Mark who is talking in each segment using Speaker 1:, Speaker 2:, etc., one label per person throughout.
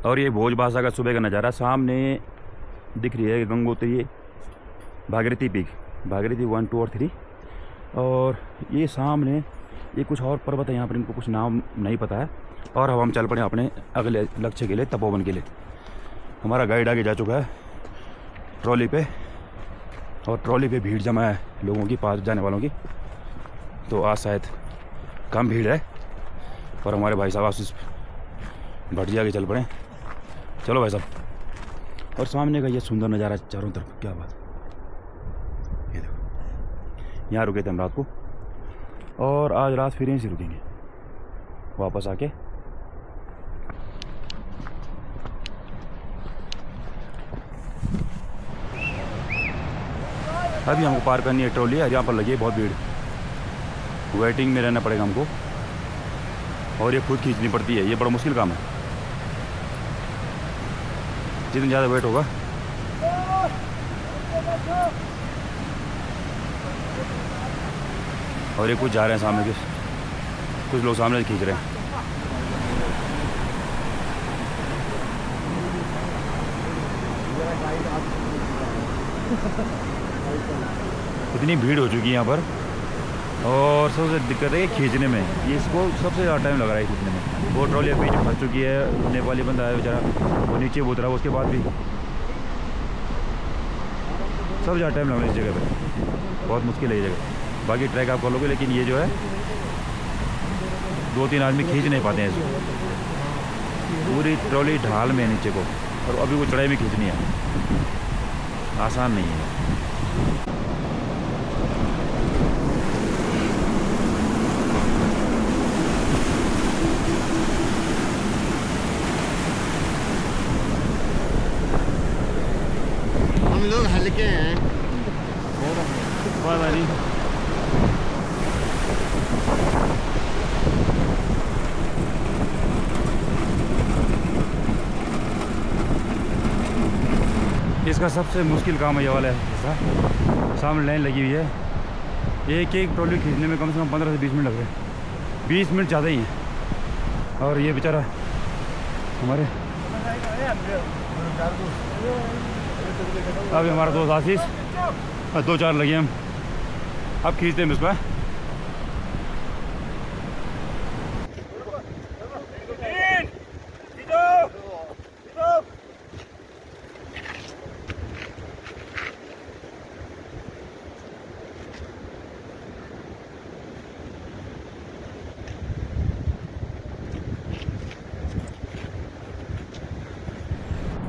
Speaker 1: और ये भोज भाषा का सुबह का नज़ारा सामने दिख रही है गंगोत्री भागीरथी पीक, भागीरथी 1, 2 और 3। और ये सामने ये कुछ और पर्वत है, यहाँ पर इनको कुछ नाम नहीं पता है। और अब हम चल पड़े अपने अगले लक्ष्य के लिए, तपोवन के लिए। हमारा गाइड आगे जा चुका है ट्रॉली पे, और ट्रॉली पे भीड़ जमा है लोगों की, पास जाने वालों की। तो आज शायद कम भीड़ है। और हमारे भाई साहब आशीष भटजी आगे चल पड़े। चलो भाई साहब। और सामने का ये सुंदर नज़ारा चारों तरफ, क्या बात। ये देखो, यहाँ रुके थे हम रात को, और आज रात फिर यहीं से रुकेंगे वापस आके। अभी हमको पार करनी है ट्रॉली, और यहाँ पर लगी है बहुत भीड़, वेटिंग में रहना पड़ेगा हमको। और ये खुद खींचनी पड़ती है, ये बड़ा मुश्किल काम है। जितना ज़्यादा वेट होगा और ये कुछ जा रहे हैं सामने के, कुछ लोग सामने खींच रहे हैं। इतनी भीड़ हो चुकी है यहाँ पर, और सबसे दिक्कत है खींचने में। ये इसको सबसे ज़्यादा टाइम लग रहा है खींचने में। वो ट्रॉली बीच में फंस चुकी है, नेपाली बंदा है बेचारा, वो नीचे उतरा, उसके बाद भी सब ज़्यादा टाइम लग रहा है इस जगह पे। बहुत मुश्किल है ये जगह। बाकी ट्रैक आप कर लोगे, लेकिन ये जो है 2-3 आदमी खींच नहीं पाते हैं इसको। पूरी ट्रॉली ढाल में है नीचे को, और अभी वो चढ़ाई में खींचनी है, आसान नहीं है।
Speaker 2: हम लोग हल्के हैं।
Speaker 1: पता नहीं। इसका सबसे मुश्किल काम है ये वाला है। सामने लाइन लगी हुई है, एक एक ट्रॉली खींचने में कम से कम 15 से 20 मिनट लग रहे हैं। 20 मिनट ज़्यादा ही हैं। और ये बेचारा हमारे अभी हमारा दोस्त आशीष, 2-4 लगे हम, अब खींचते हैं इसको।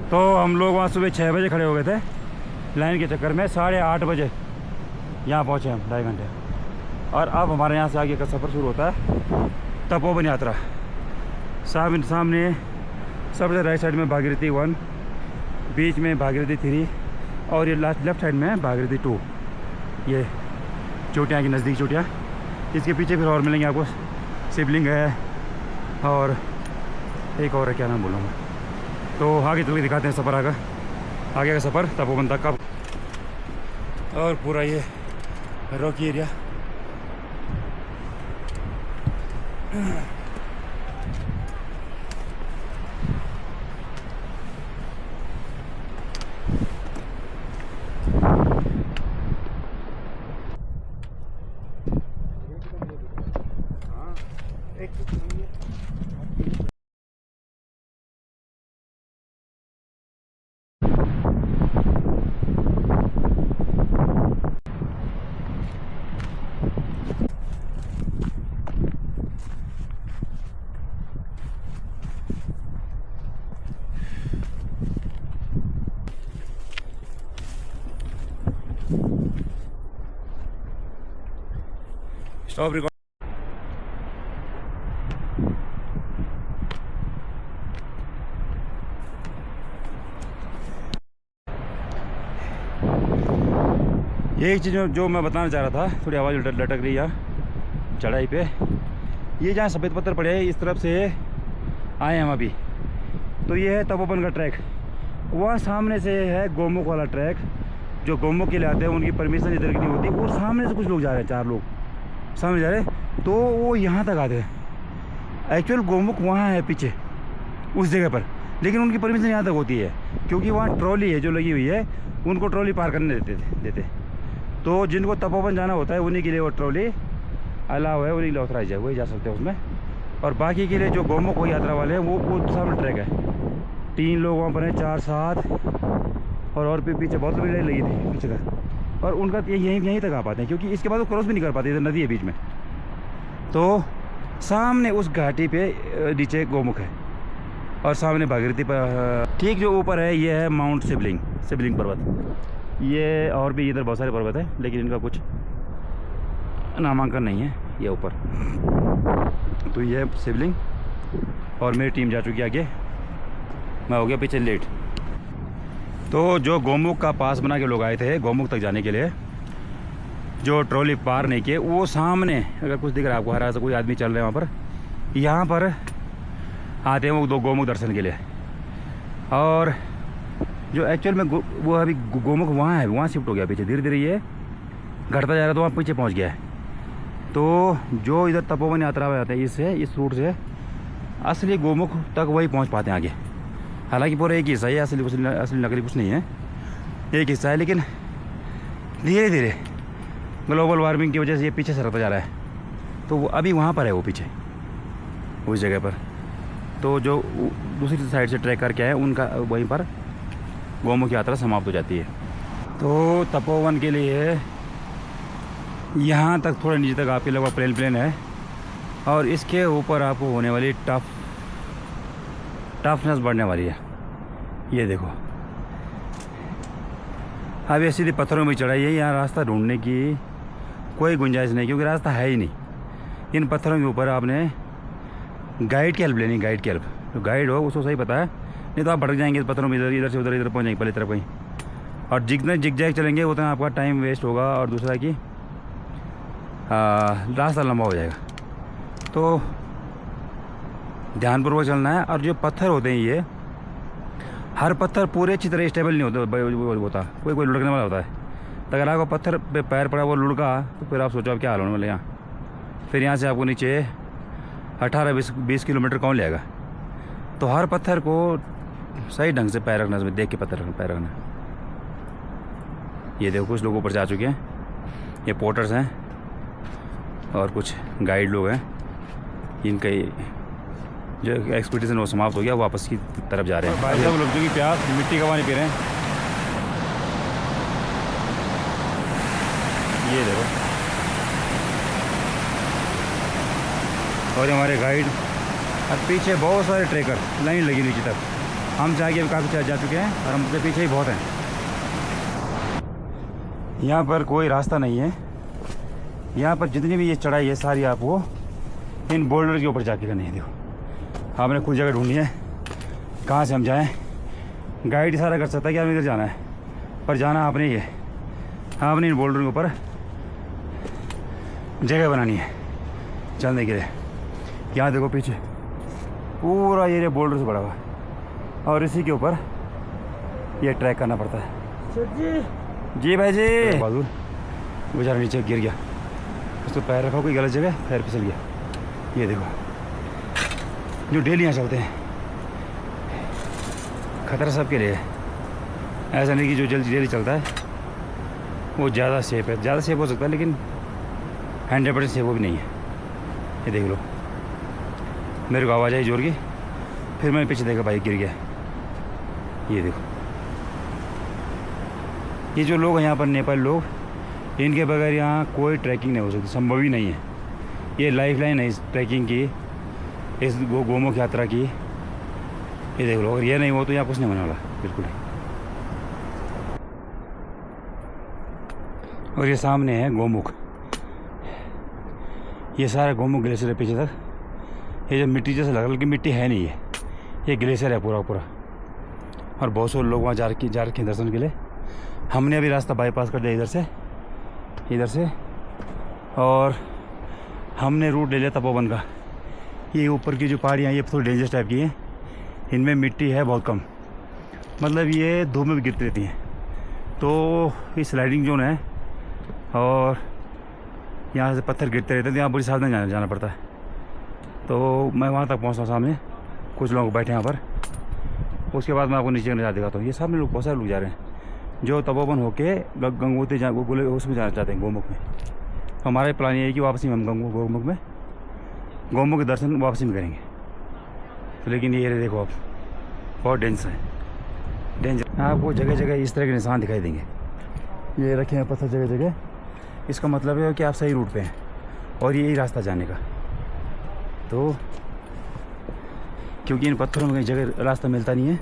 Speaker 1: तो हम लोग वहाँ सुबह 6 बजे खड़े हो गए थे लाइन के चक्कर में, 8:30 बजे यहाँ पहुँचे हम, 2.5 घंटे। और अब हमारे यहाँ से आगे का सफ़र शुरू होता है तपोवन यात्रा। सामने सबसे राइट साइड में भागीरथी 1, बीच में भागीरथी 3, और ये लेफ्ट साइड में भागीरथी 2। ये चोटियाँ की नज़दीक चोटियाँ, इसके पीछे फिर और मिलेंगे आपको, शिवलिंग है और एक और है, क्या नाम बोलूँ मैं। तो आगे चल के दिखाते हैं सफ़र आगे का सफ़र तपोवन तक का। और पूरा ये रॉकी एरिया। Stop record. ये एक चीज़ जो मैं बताना चाह रहा था, थोड़ी आवाज़ लटक रही है चढ़ाई पे। ये जहाँ सफ़ेद पत्थर पड़े हैं इस तरफ से आए हम अभी, तो ये है तपोवन का ट्रैक। वहाँ सामने से है गोमुख वाला ट्रैक, जो गोमुख के लिए आते हैं उनकी परमिशन इधर की नहीं होती। और सामने से कुछ लोग जा रहे हैं, 4 लोग सामने जा रहे हैं, तो वो यहाँ तक आते हैं। एक्चुअल गोमुख वहाँ है पीछे उस जगह पर, लेकिन उनकी परमिशन यहाँ तक होती है, क्योंकि वहाँ ट्रॉली है जो लगी हुई है, उनको ट्रॉली पार करने देते। तो जिनको तपोवन जाना होता है उन्हीं के लिए वो ट्रॉली अलाउ है, उन्हीं के लिए ऑथराइज है, वही जा सकते हैं उसमें। और बाकी के लिए जो गोमुख यात्रा वाले हैं वो सामने ट्रैक है, 3 लोग वहाँ पर हैं, 4 7 और पीछे बहुत लंबी लाइन लगी थी पीछे तक, और उनका यहीं तक आ पाते हैं, क्योंकि इसके बाद वो क्रॉस भी नहीं कर पाते, इधर नदी है बीच में। तो सामने उस घाटी पे नीचे गोमुख है और सामने भागीरथी पर ठीक जो ऊपर है ये है माउंट शिवलिंग पर्वत। ये और भी इधर बहुत सारे पर्वत है, लेकिन इनका कुछ नामांकन नहीं है ये ऊपर। तो ये है शिवलिंग और मेरी टीम जा चुकी है आगे, मैं हो गया पीछे लेट। तो जो गोमुख का पास बना के लोग आए थे गोमुख तक जाने के लिए, जो ट्रॉली पार नहीं किए, वो सामने अगर कुछ दिख रहा है आपको, हरा सा कोई आदमी चल रहे हैं वहाँ पर, यहाँ पर आते हैं वो 2 गोमुख दर्शन के लिए। और जो एक्चुअल में वो अभी गोमुख वहाँ है, वहाँ शिफ्ट हो गया पीछे, धीरे धीरे ये घटता जा रहा है, तो वहाँ पीछे पहुँच गया है। तो जो इधर तपोवन यात्रा में आते हैं इस रूट से असली गोमुख तक वही पहुँच पाते हैं आगे। हालांकि पूरा एक हिस्सा है, असली नकली कुछ नहीं है, एक हिस्सा है, लेकिन धीरे धीरे ग्लोबल वार्मिंग की वजह से ये पीछे सरकता जा रहा है। तो वो अभी वहाँ पर है, वो पीछे उस जगह पर। तो जो दूसरी साइड से ट्रैक करके आए उनका वहीं पर गोमुख यात्रा समाप्त हो जाती है। तो तपोवन के लिए यहाँ तक थोड़ा नीचे तक आपके लगभग प्लेन है, और इसके ऊपर आपको होने वाली टफनेस बढ़ने वाली है। ये देखो अब ये सीधे पत्थरों में चढ़ाई है, यहाँ रास्ता ढूंढने की कोई गुंजाइश नहीं, क्योंकि रास्ता है ही नहीं। इन पत्थरों के ऊपर आपने गाइड की हेल्प लेनी, गाइड की हेल्प। जो गाइड हो उसको सही पता है, नहीं तो आप भटक जाएंगे पत्थरों में, इधर से उधर पहुँच जाएंगे पहले तरफ कहीं। और जितने जिगजैग चलेंगे उतना आपका टाइम वेस्ट होगा, और दूसरा कि रास्ता लंबा हो जाएगा। तो ध्यानपूर्वक चलना है। और जो पत्थर होते हैं ये हर पत्थर पूरे अच्छी तरह स्टेबल नहीं होता, कोई लुढ़कने वाला होता है। तो अगर आपको पत्थर पे पैर पड़ा वो लुढ़का, तो फिर आप सोचो आप क्या हाल होने वाले यहाँ। फिर यहाँ से आपको नीचे 18-20 किलोमीटर कौन लेगा। तो हर पत्थर को सही ढंग से पैर रखना, इसमें देख के पैर रखना। ये देखो कुछ लोग ऊपर जा चुके हैं, ये पोर्टर्स हैं और कुछ गाइड लोग हैं, इनका जो एक्सपीडिशन वो समाप्त हो गया, वापस की तरफ जा रहे हैं। भाई साहब लोग जो कि प्यास मिट्टी का पानी पी रहे हैं, ये देखो। और हमारे गाइड और पीछे बहुत सारे ट्रेकर लाइन लगी नीचे तक। हम से आगे काफ़ी जा चुके हैं और हमसे पीछे ही बहुत हैं। यहाँ पर कोई रास्ता नहीं है, यहाँ पर जितनी भी ये चढ़ाई है सारी आपको इन बोल्डर के ऊपर जाके करनी है। देखो आपने कुछ जगह ढूंढनी है कहाँ से हम जाएं। गाइड इशारा कर सकता है कि हमें इधर जाना है, पर जाना आपने ही है। आपने इन बोल्डर के ऊपर जगह बनानी है चलने के लिए। यहाँ देखो पीछे पूरा एरिया बोल्डर से भरा हुआ, और इसी के ऊपर ये ट्रैक करना पड़ता है। जी भाई जी। बहादुर बेचारा नीचे गिर गया, उसको पैर रखा कोई गलत जगह, पैर फिसल गया। ये देखो जो डेली यहाँ चलते हैं, खतरा सबके लिए है। ऐसा नहीं कि जो जल्दी डेली चलता है वो ज़्यादा सेफ है। ज़्यादा सेफ हो सकता है, लेकिन 100% सेफ वो भी नहीं है। ये देख लो, मेरे को आवाज़ आई जोर की, फिर मैंने पीछे देखा भाई गिर गया। ये देखो ये जो लोग हैं यहाँ पर नेपाली लोग, इनके बगैर यहाँ कोई ट्रैकिंग नहीं हो सकती, संभव ही नहीं है। ये लाइफ लाइन है इस ट्रैकिंग की, इस गोमुख यात्रा की। ये देख लो, अगर ये नहीं हो तो यहाँ कुछ नहीं होने वाला बिल्कुल। और ये सामने है गोमुख, ये सारा गोमुख ग्लेशियर है पीछे तक। ये जो मिट्टी जैसे लग रहा है, मिट्टी है नहीं है, ये ग्लेशियर है पूरा पूरा। और बहुत सारे लोग वहाँ जा रखे हैं दर्शन के लिए। हमने अभी रास्ता बाईपास कर दिया इधर से, और हमने रूट ले लिया तपोवन का। ये ऊपर की जो पहाड़ियाँ ये थोड़ी डेंजरस टाइप की हैं, इनमें मिट्टी है बहुत कम, मतलब ये धूप में भी गिरती रहती हैं। तो ये स्लाइडिंग जोन है, और यहाँ से पत्थर गिरते रहते हैं, तो यहाँ बड़ी सावधानी जाना पड़ता है। तो मैं वहाँ तक पहुँचा सामने, कुछ लोग बैठे यहाँ पर, उसके बाद मैं आपको नीचे का नज़ारा दिखाता हूँ। ये सामने लोग बहुत सारे लोग जा रहे हैं जो तपोवन होके गंगोत्री उसमें जाना चाहते हैं, गोमुख में। हमारा प्लान ये है कि वापसी में हम गोमुख में के दर्शन वापसी में करेंगे। तो लेकिन ये देखो आप, बहुत डेंजर है, डेंजर। आपको जगह जगह इस तरह के निशान दिखाई देंगे, ये रखे हैं पत्थर जगह जगह। इसका मतलब है कि आप सही रूट पे हैं और यही रास्ता जाने का। तो क्योंकि इन पत्थरों में कहीं जगह रास्ता मिलता नहीं है,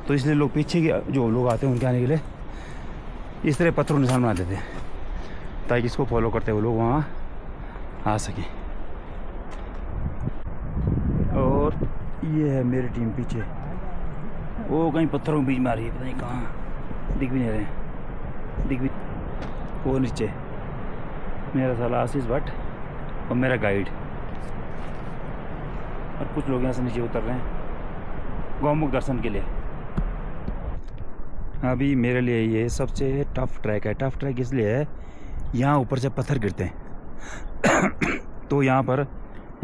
Speaker 1: तो इसलिए लोग पीछे के जो लोग आते हैं उनके आने के लिए इस तरह पत्थरों निशान बना देते हैं, ताकि इसको फॉलो करते हुए लोग वहाँ आ सकें। और ये है मेरी टीम पीछे, वो कहीं पत्थरों के बीच में आ रही है, पता नहीं कहाँ, दिख भी नहीं रहे, दिख भी। वो नीचे मेरा साला आशीष भट्ट और मेरा गाइड, और कुछ लोग यहाँ से नीचे उतर रहे हैं गौमुख दर्शन के लिए। अभी मेरे लिए ये सबसे टफ़ ट्रैक है। टफ़ ट्रैक इसलिए है, यहाँ ऊपर से पत्थर गिरते हैं तो यहाँ पर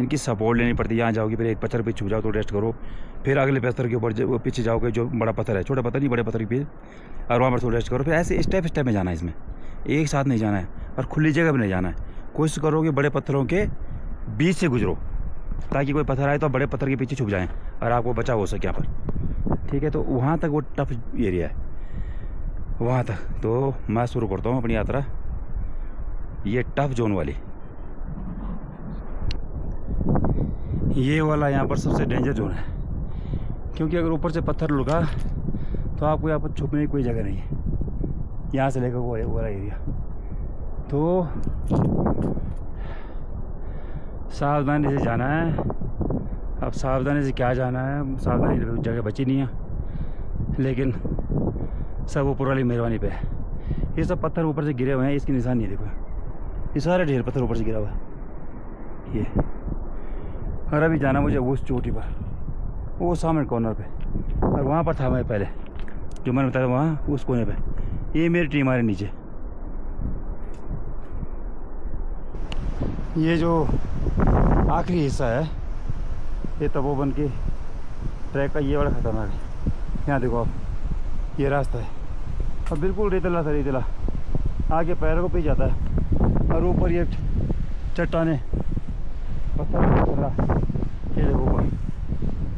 Speaker 1: इनकी सपोर्ट लेनी पड़ती है। यहाँ जाओगे फिर एक पत्थर पे छू जाओ तो रेस्ट करो, फिर अगले पत्थर के ऊपर पीछे जाओगे जो बड़ा पत्थर है, छोटा पत्थर नहीं बड़े पत्थर के पीछे, और वहाँ पर थोड़ा रेस्ट करो। फिर ऐसे स्टेप में जाना है, इसमें एक साथ नहीं जाना है और खुली जगह पर नहीं जाना है। कोशिश करो कि बड़े पत्थरों के बीच से गुजरो, ताकि कोई पत्थर आए तो बड़े पत्थर के पीछे छुप जाएँ और आपको बचाव हो सके यहाँ पर, ठीक है। तो वहाँ तक वो टफ एरिया है, वहाँ तक। तो मैं शुरू करता हूँ अपनी यात्रा, ये टफ जोन वाली, ये वाला यहाँ पर सबसे डेंजर जोन है। क्योंकि अगर ऊपर से पत्थर लुका तो आपको यहाँ पर छुपने की कोई जगह नहीं है, यहाँ से लेकर वो वाला एरिया। तो सावधानी से जाना है। अब सावधानी से क्या जाना है, सावधानी जगह बची नहीं है, लेकिन सब ऊपर वाली मेहरबानी पे है। ये सब पत्थर ऊपर से गिरे हुए हैं, इसकी निशानी है, देखो ये सारे ढेर पत्थर ऊपर से गिरा हुआ है ये। और अभी जाना मुझे उस चोटी पर, वो सामने कॉर्नर पे, और वहाँ पर था मैं पहले जो मैंने बताया, वहाँ उस कोने पे। ये मेरी टीम आ रही नीचे। ये जो आखिरी हिस्सा है ये तपोवन के ट्रैक का, ये वाला खतरनाक है। यहाँ देखो आप, ये रास्ता है और बिल्कुल रेतला सा, रेतला आगे पैरों को पी जाता है, और ऊपर ये चट्टाने पत्थर, ये देखो ऊपर,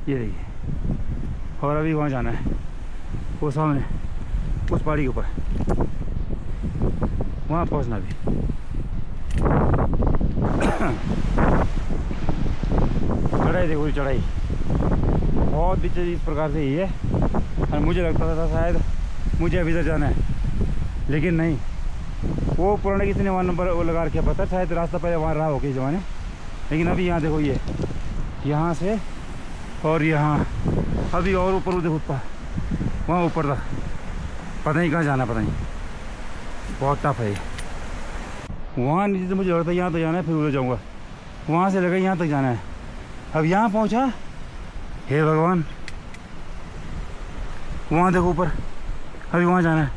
Speaker 1: ये देखिए। और अभी वहाँ जाना है, वो सामने उस पहाड़ी के ऊपर, वहाँ पहुँचना भी। चढ़ाई देखो, चढ़ाई बहुत नीचे इस प्रकार से ही है। और मुझे लगता था शायद मुझे अभी तक जाना है, लेकिन नहीं, वो पुराने किसी ने वहाँ नंबर वो लगा रखे पता, शायद रास्ता पहले वहाँ रहा हो किस ज़माने। लेकिन अभी यहाँ देखो, ये यहाँ से और यहाँ अभी और ऊपर वो देखो, वहाँ ऊपर था, पता नहीं कहाँ जाना, पता नहीं, बहुत टफ है ये। वहाँ नीचे से मुझे लगता है यहाँ तक जाना है, फिर उधर जाऊँगा, वहाँ से लगा यहाँ तक जाना है। अब यहाँ पहुँचा, हे भगवान, वहाँ देखो ऊपर, अभी वहाँ जाना है।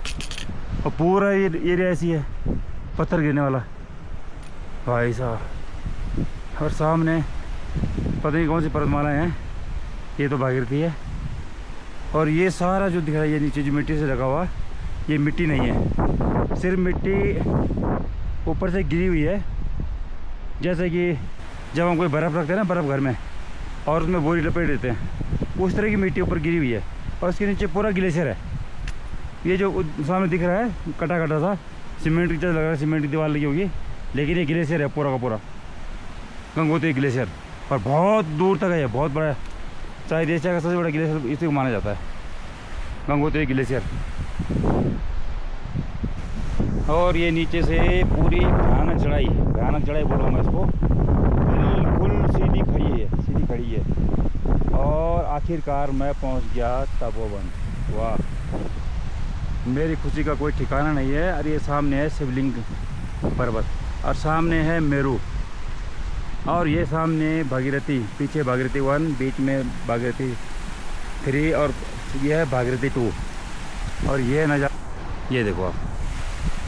Speaker 1: और पूरा ये एरिया ऐसी है पत्थर गिरने वाला भाई साहब। और सामने पता नहीं कौन सी पर्वतमाला है, ये तो भागीरथी है। और ये सारा जो दिख रहा है, ये नीचे जो मिट्टी से लगा हुआ, ये मिट्टी नहीं है, सिर्फ मिट्टी ऊपर से गिरी हुई है। जैसे कि जब हम कोई बर्फ़ रखते हैं ना, बर्फ़ घर में, और उसमें बोरी लपेट देते हैं, उस तरह की मिट्टी ऊपर गिरी हुई है। और उसके नीचे पूरा ग्लेशियर है। ये जो सामने दिख रहा है कटा कटा सा, सीमेंट की तरह लग रहा है, सीमेंट की दीवार लगी होगी, लेकिन ये ग्लेशियर है पूरा का पूरा, गंगोत्री ग्लेशियर। और बहुत दूर तक है, बहुत बड़ा, शायद एशिया का सबसे बड़ा ग्लेशियर इसी को माना जाता है, गंगोत्री ग्लेशियर। और ये नीचे से पूरी भयानक चढ़ाई बोलूँ मैं इसको, बिल्कुल सीधी खड़ी है, सीधी खड़ी है। और आखिरकार मैं पहुंच गया तपोवन। वाह, मेरी खुशी का कोई ठिकाना नहीं है। और ये सामने है शिवलिंग पर्वत, और सामने है मेरू, और ये सामने भागीरथी, पीछे भागीरथी 1, बीच में भागीरथी 3, और ये है भागीरथी 2। और ये नज़ारा, ये देखो आप,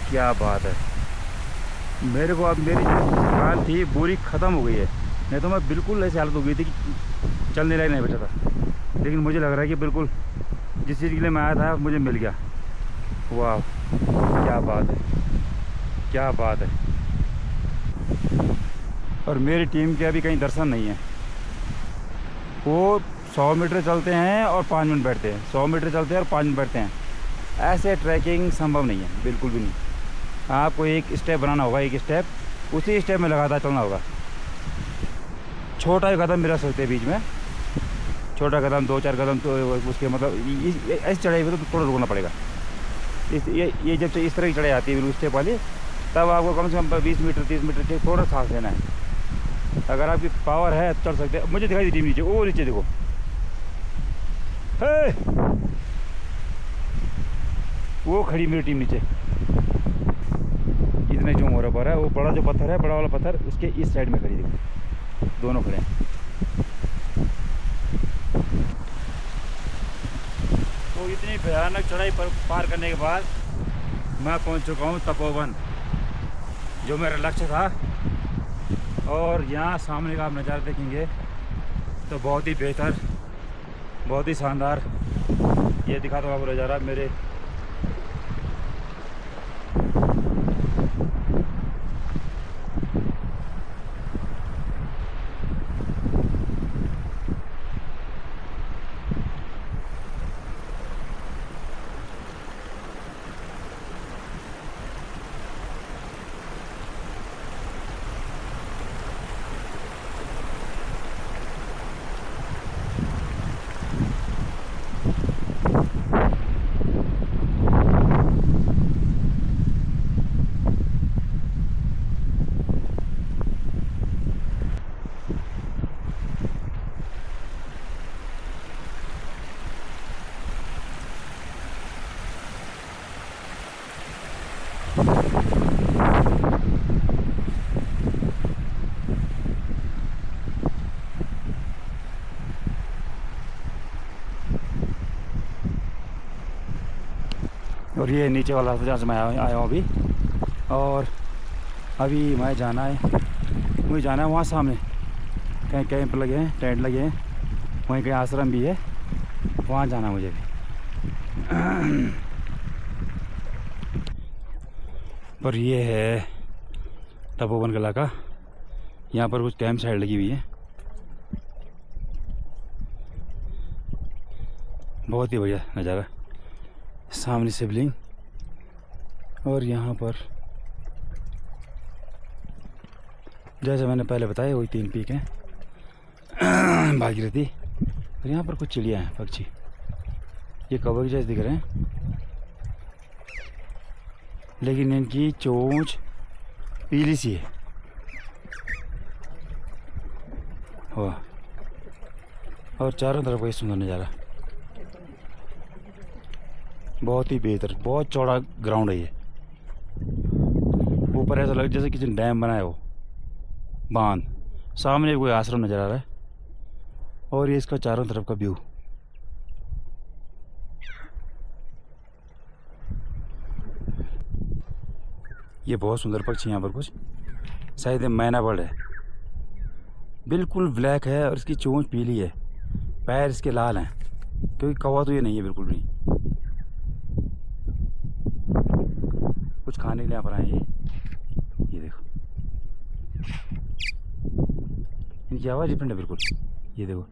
Speaker 1: क्या बात है। मेरे को अब मेरी जो थकान थी पूरी ख़त्म हो गई है, नहीं तो मैं बिल्कुल ऐसी हालत हो गई थी कि चलने लायक नहीं बचा था। लेकिन मुझे लग रहा है कि बिल्कुल जिस चीज़ के लिए मैं आया था मुझे मिल गया। वाह क्या बात है, क्या बात है। और मेरी टीम के अभी कहीं दर्शन नहीं है। वो 100 मीटर चलते हैं और 5 मिनट बैठते हैं, 100 मीटर चलते हैं और 5 मिनट बैठते हैं। ऐसे ट्रैकिंग संभव नहीं है, बिल्कुल भी नहीं। आपको एक स्टेप बनाना होगा, एक स्टेप, उसी स्टेप में लगातार चलना होगा। छोटा कदम भी रख सकते हैं बीच में, छोटा कदम 2-4 कदम, तो उसके मतलब ऐसी चढ़ाई पे तो थोड़ा रुकना पड़ेगा। ये जब से इस तरह की चढ़ाई आती है बिल्कुल स्टेप वाली, तब आपको कम से कम 20 मीटर 30 मीटर के थोड़ा सांस लेना है। अगर आपकी पावर है तो चढ़ सकते हैं। मुझे दिखाई दी टीम नीचे, वो नीचे देखो, हे वो खड़ी मेरी टीम नीचे। इतने जो मोरा पर है, वो बड़ा जो पत्थर है, बड़ा वाला पत्थर, उसके इस साइड में खड़ी देखो, दोनों खड़े हैं। तो इतनी भयानक चढ़ाई पर पार करने के बाद मैं पहुंच चुका हूं तपोवन, जो मेरा लक्ष्य था। और यहाँ सामने का आप नज़ारा देखेंगे तो बहुत ही बेहतर, बहुत ही शानदार। ये दिखाता हूँ आपको नज़ारा मेरे और ये नीचे वाला रास्ता जहाँ से मैं आया हूँ अभी। और अभी मैं जाना है, मुझे जाना है वहाँ सामने, कहीं कैंप लगे हैं, टेंट लगे हैं, वहीं कहीं आश्रम भी है, वहाँ जाना मुझे भी। और ये है तपोवन का इलाका। यहाँ पर कुछ कैंप साइड लगी हुई है, बहुत ही बढ़िया नज़ारा। सामने शिवलिंग, और यहाँ पर जैसे मैंने पहले बताया वही 3 पीक हैं भागीरथी। और यहाँ पर कुछ चिड़िया हैं, पक्षी, ये कौवे जैसे दिख रहे हैं, लेकिन इनकी चोंच पीली सी है। वाह, और चारों तरफ का सुंदर नज़ारा, बहुत ही बेहतर, बहुत चौड़ा ग्राउंड है ये। ऊपर ऐसा लग जैसे किसी डैम बनाया हो, बांध। सामने कोई आश्रम नज़र आ रहा है, और ये इसका चारों तरफ का व्यू। ये बहुत सुंदर पक्षी, यहाँ पर कुछ शायद मैना बर्ड है, बिल्कुल ब्लैक है और इसकी चोंच पीली है, पैर इसके लाल हैं, क्योंकि कौवा तो ये नहीं है बिल्कुल भी। कुछ खाने के लिए यहाँ पर आए ये देखो, इनकी आवाज़ डिफरेंट है बिल्कुल। ये देखो,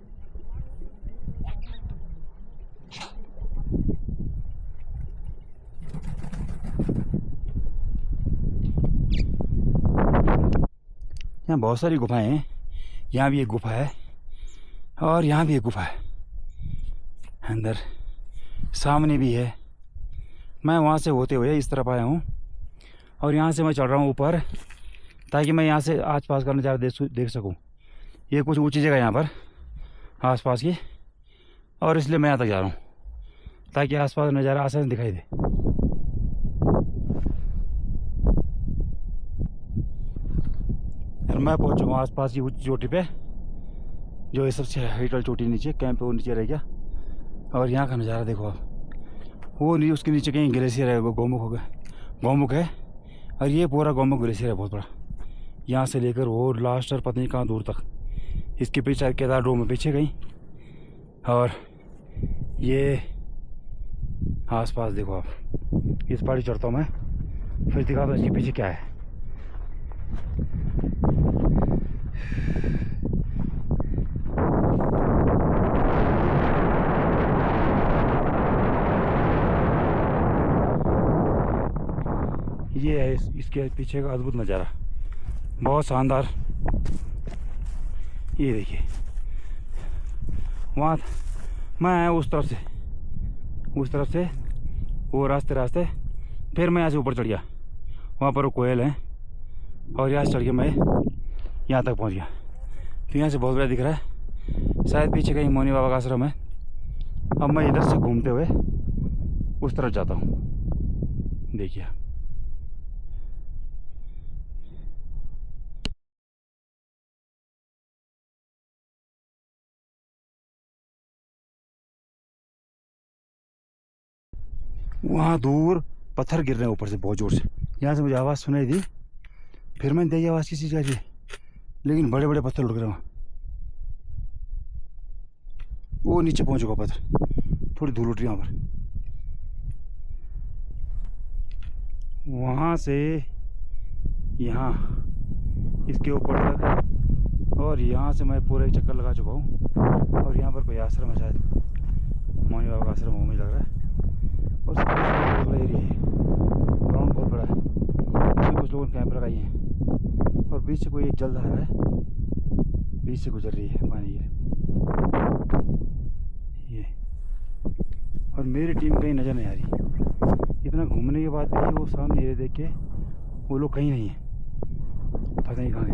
Speaker 1: यहाँ बहुत सारी गुफाएं हैं। यहाँ भी एक गुफा है, और यहाँ भी एक गुफा है अंदर, सामने भी है। मैं वहाँ से होते हुए इस तरफ आया हूँ, और यहाँ से मैं चढ़ रहा हूँ ऊपर, ताकि मैं यहाँ से आसपास का नज़ारा देख सकूँ। ये कुछ ऊंची जगह यहाँ पर आसपास की, और इसलिए मैं यहाँ तक जा रहा हूँ, ताकि आसपास का नज़ारा आसानी से दिखाई दे। और मैं पहुँच चुका हूँ आसपास की ऊँची चोटी पे, जो ये सबसे हाइट वाली चोटी नीचे कैंप है, वो नीचे रह गया। और यहाँ का नज़ारा देखो आप, वो नहीं, उसके नीचे कहीं ग्लेशियर है, वो गौमुख होगा, गौमुख है। और ये पूरा गौमुख ग्लेशियर है, बहुत बड़ा, यहाँ से लेकर वो लास्ट और पता नहीं कहाँ दूर तक। इसके पीछे केदार डोम में पीछे गई, और ये आसपास देखो आप। इस पहाड़ी चढ़ता हूँ मैं, फिर दिखाता हूँ इसके पीछे क्या है। ये है इसके पीछे का अद्भुत नज़ारा, बहुत शानदार। ये देखिए वहाँ मैं आया उस तरफ से वो रास्ते फिर मैं यहाँ से ऊपर चढ़ गया। वहाँ पर वो कोयल है और यहाँ से चढ़ के मैं यहाँ तक पहुँच गया। तो यहाँ से बहुत बड़ा दिख रहा है, शायद पीछे कहीं मौनी बाबा का आश्रम है। अब मैं इधर से घूमते हुए उस तरफ जाता हूँ। देखिए वहाँ दूर पत्थर गिर रहे हैं ऊपर से बहुत ज़ोर से। यहाँ से मुझे आवाज़ सुनाई दी, फिर मैंने देखी आवाज़ किसी चीज़ की, लेकिन बड़े बड़े पत्थर उड़ रहे वहाँ। वो नीचे पहुँच चुका पत्थर, थोड़ी धूल उठ रही है वहाँ पर। वहाँ से यहाँ इसके ऊपर तक, और यहाँ से मैं पूरा एक चक्कर लगा चुका हूँ। और यहाँ पर कोई आश्रम है, शायद मौनी बाबा का आश्रम हो, मुझे लग रहा है। और बहुत बड़ा एरिया है, ग्राउंड बहुत बड़ा है। इसमें कुछ लोगों ने कैंप लगाई हैं और बीच से कोई एक जलधारा है, बीच से गुजर रही है पानी ये। और मेरी टीम कहीं नज़र नहीं आ रही। इतना घूमने के बाद भी वो सामने एरिया देख के वो लोग कहीं नहीं है, पता नहीं कहाँ गए।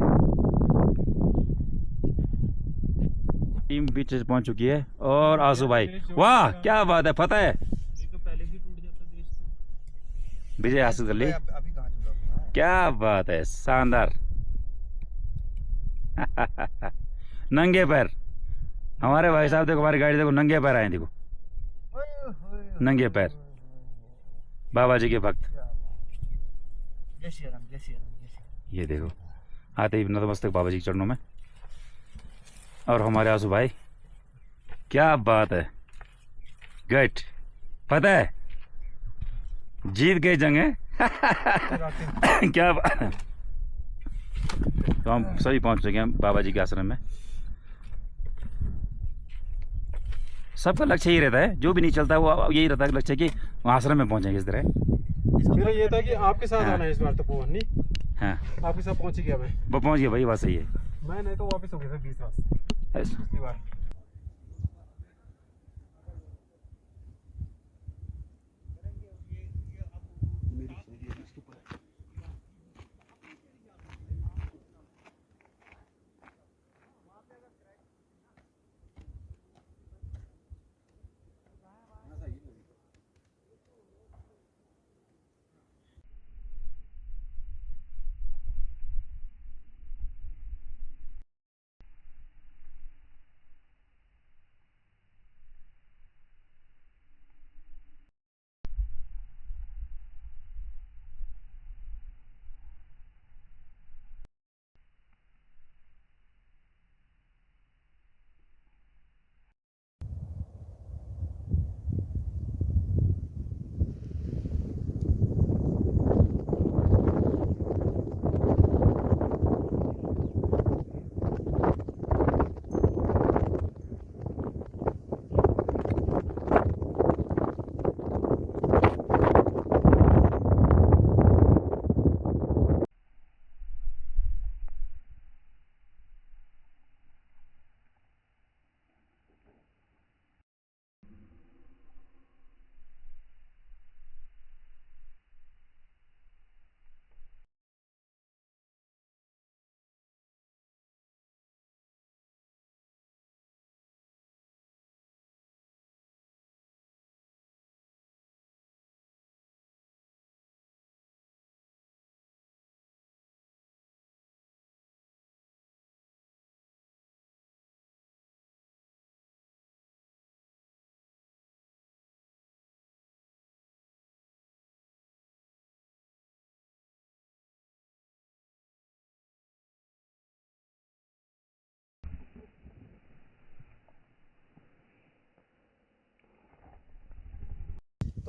Speaker 1: टीम बीच से पहुंच चुकी है। और आंसू भाई, वाह क्या बात है, पता है विजय हासिल कर ली। क्या बात है, शानदार। नंगे पैर हमारे भाई साहब, देखो हमारी गाड़ी देखो, नंगे पैर आए, देखो नंगे पैर, बाबा जी के भक्त। ये देखो आते ही नतमस्तक बाबा जी के चरणों में। और हमारे आंसू भाई, क्या बात है, गट पता है जीत गए जंग है। क्या बात है। तो हम सभी पहुंच चुके हैं बाबा जी के आश्रम में। सबका लक्ष्य यही रहता है, जो भी नहीं चलता वो यही रहता है लक्ष्य कि आश्रम में पहुंचेंगे इस तरह।
Speaker 2: मेरा ये था कि आपके साथ आना है इस बार, तो पवन नहीं।
Speaker 1: हाँ
Speaker 2: आपके साथ पहुंच गया मैं,
Speaker 1: वो पहुंच गया भाई, बात सही है।
Speaker 2: मैं नहीं तो वापस हो गया था 20 रास्ते पिछली बार।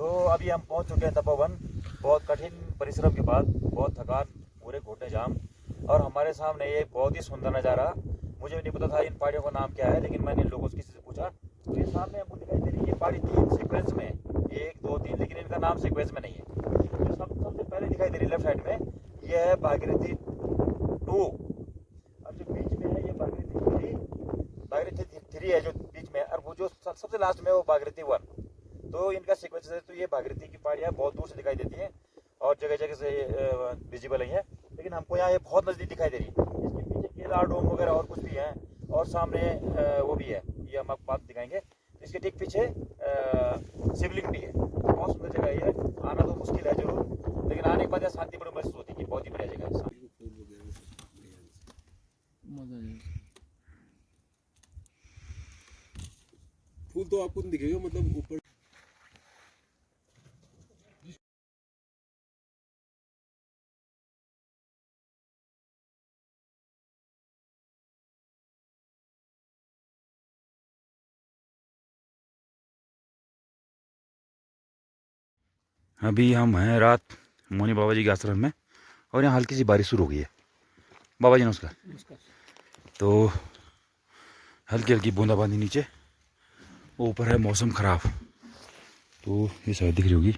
Speaker 1: तो अभी हम पहुंच चुके हैं तपोवन। बहुत कठिन परिश्रम के बाद, बहुत थकान, पूरे घुटने जाम, और हमारे सामने ये बहुत ही सुंदर नज़ारा। मुझे नहीं पता था इन पहाड़ियों का नाम क्या है, लेकिन मैंने लोगों से किसी से पूछा तो ये सामने हमको दिखाई दे रही है ये पहाड़ी 3 सीक्वेंस में, 1 2 3, लेकिन इनका नाम सीक्वेंस में नहीं है। जो सबसे पहले दिखाई दे रही है लेफ्ट साइड में, ये है भागीरथी 2, और जो बीच में है ये भागीरथी 3 है जो बीच में, और वो जो सबसे लास्ट में वो भागीरथी 1। तो इनका सीक्वेंस है। तो ये भागीरथी की पहाड़ियाँ बहुत दूर से दिखाई देती हैं और जगह जगह से विजिबल है, लेकिन हमको यहाँ ये बहुत नज़दीक दिखाई दे रही है। इसके पीछे केदार डोम वगैरह और कुछ भी है, और सामने वो भी है, ये हम आपको बात दिखाएंगे। तो इसके ठीक पीछे शिवलिंग भी है। बहुत सुंदर जगह है ये, आना तो मुश्किल है जरूर, लेकिन आने के बाद यहाँ शांति बड़ी महसूस होती है कि बहुत ही बढ़िया जगह है।
Speaker 3: फूल तो आपको नहीं दिखेगा, मतलब ऊपर
Speaker 1: अभी हम हैं रात मोनी बाबा जी के आश्रम में, और यहाँ हल्की सी बारिश शुरू हो गई है। बाबा जी नमस्कार। तो हल्की हल्की बूंदाबांदी नीचे, ऊपर है मौसम ख़राब। तो ये शायद दिख रही होगी।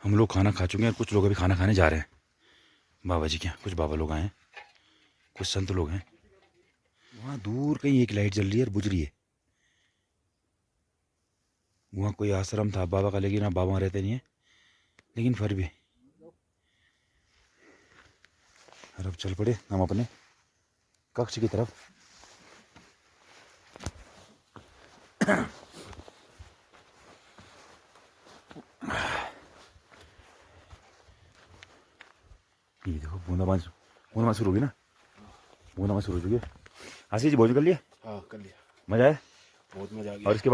Speaker 1: हम लोग खाना खा चुके हैं, कुछ लोग अभी खाना खाने जा रहे हैं बाबा जी के यहाँ। कुछ बाबा लोग आए हैं, कुछ संत लोग हैं। वहाँ दूर कहीं एक लाइट जल रही है और बुझ रही है। वहाँ कोई आश्रम था बाबा का, लेकिन अब बाबा रहते नहीं है, लेकिन फिर भी। और अब चल पड़े हम अपने कक्ष की तरफ। ये देखो बूंदाबांदी शुरू होगी ना, बूंदाबांदी शुरू हो चुकी है। आशीष जी भोजन कर लिया?
Speaker 3: हाँ कर लिया,
Speaker 1: मजा आया?
Speaker 3: बहुत मजा आ गया।
Speaker 1: और इसके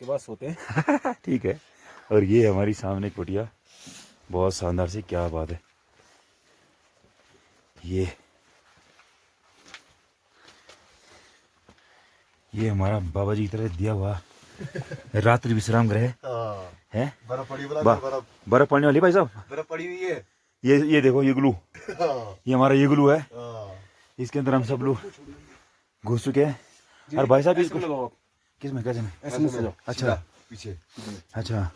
Speaker 1: बाद
Speaker 3: सोते हैं।
Speaker 1: ठीक है। और ये हमारी सामने कुटिया, बहुत शानदार सी, क्या बात है। ये हमारा बाबा जी की तरह दिया हुआ रात्रि विश्राम गृह है।
Speaker 3: बर्फ पड़ी,
Speaker 1: बर्फ पड़ने वाली भाई साहब,
Speaker 3: बर्फ पड़ी हुई है।
Speaker 1: ये देखो ये ग्लू, ये हमारा ये ग्लू है। इसके अंदर हम सब लोग घुस चुके हैं। और भाई साहब इसको किस में, कैसे में? अच्छा
Speaker 3: पीछे,
Speaker 1: अच्छा।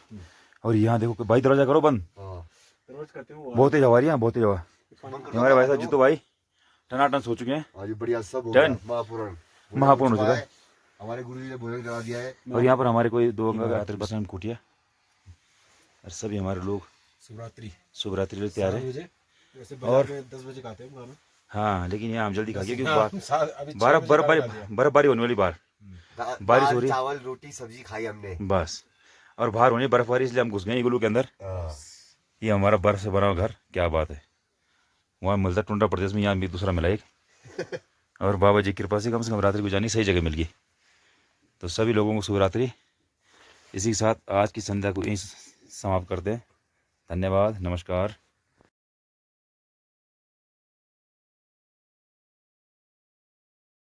Speaker 1: और यहाँ देखो भाई, दरवाजा करो बंद, बहुत तेज हवा रही है, बहुत तेज हवा। हमारे भाई साहब जीतू भाई टनाटन सो चुके हैं।
Speaker 3: आज बढ़िया सब हो
Speaker 1: गया, महापूर्ण हो चुका है।
Speaker 3: हमारे गुरुजी ने भोजन करा दिया है।
Speaker 1: और यहाँ पर हमारे कोई 2% कुटिया, और सभी हमारे लोग शिवरात्रि लोग तैयार है। और
Speaker 3: 10 बजे खाते हैं खाना।
Speaker 1: हाँ, लेकिन यहाँ हम जल्दी खा गए क्योंकि बर्फबारी होने वाली, बारिश हो रही,
Speaker 3: चावल रोटी सब्जी खाई हमने
Speaker 1: बस। और बाहर होनी बर्फबारी, इसलिए हम घुस गए इग्लू के अंदर। ये हमारा बर्फ से बना हुआ घर, क्या बात है। वहाँ मिलता टुंडा प्रदेश में, यहाँ भी दूसरा मिला एक। और बाबा जी की कृपा से कम रात्रि गुजारनी सही जगह मिल गई। तो सभी लोगों को शिवरात्रि। इसी के साथ आज की संध्या को यहीं समाप्त करते हैं। धन्यवाद, नमस्कार।